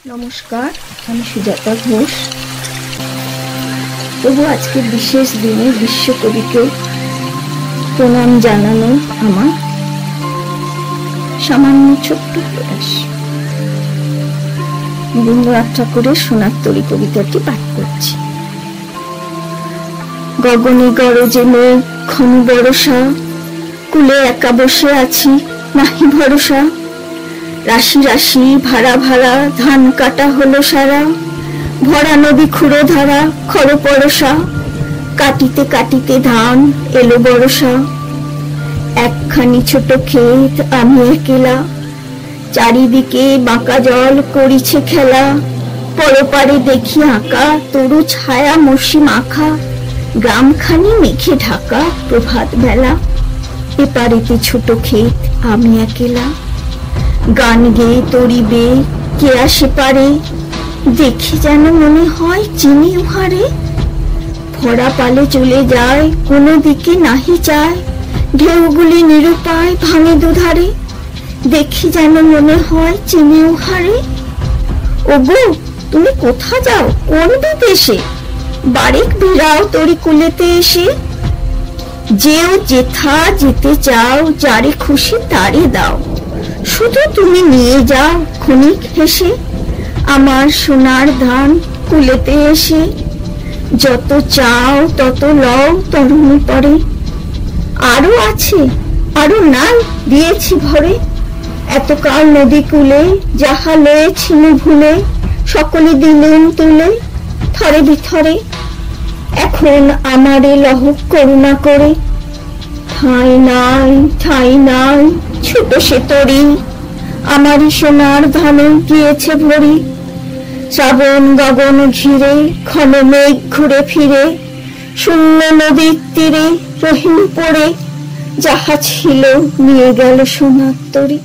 নমস্কার, আমি সুজাতা ঘোষ। তবু আজকে বিশেষ দিনে বিশ্বকবিকে প্রণাম জানানো আমার সামান্য ছোট্ট প্রয়াস। রবীন্দ্রনাথ ঠাকুরের সোনার তরী কবিতাটি পাঠ করছি। গগনে গরজে মেঘ ঘন বরষা, কুলে একা বসে আছি নাহি ভরসা। রাশি রাশি ভাড়া ভাড়া ধান কাটা হলো সারা, ভরা নদী খুঁড়ে ধারা খর পরশা। কাটিতে কাটিতে ধান এলো বরষা, একখানি ছোট ক্ষেত আমি একেলা। চারিদিকে বাঁকা জল করিছে খেলা, পরপারে দেখি আঁকা তরু ছায়া মসি মাখা। গ্রামখানি মেঘে ঢাকা প্রভাত বেলা, এপারেতে ছোট ক্ষেত আমি একেলা। গান গেয়ে তরিবে কে আসে পারে, দেখে যেন মনে হয় চিনি উহারে। ভরা পালে চলে যায় কোনো দিকে নাহি চায়, ঢেউগুলি নিরুপায় ভাঙে দুধারে। দেখে যেন মনে হয় চিনি উহারে। ওগো তুমি কোথা যাও কোন বিদেশে, বারেক বিরাও তরি কুলেতে এসে। যেও যেথা যেতে চাও, যারে খুশি তারে দাও, শুধু তুমি নিয়ে যাও ক্ষণিক হেসে। আমার সোনার ধান কুলেতে এসে, যত চাও তত লও তরুণী পরে। আরো আছে আরো নাই দিয়েছি ভরে, এতকাল নদী কুলে যাহা লয়েছিনু ভুলে, সকলে দিলেন তুলে থরে বিথরে। এখন আমারে লহ করুণা করে, ঠাঁই নাই ঠাঁই নাই ছোট সে তরি। আমারই সোনার ধানে গিয়েছে ভরি, শ্রাবণ গগন ঘিরে ঘন মেঘ ঘুরে ফিরে। শূন্য নদীর তীরে রহিম পড়ে, যাহা ছিল নিয়ে গেল সোনার তরি।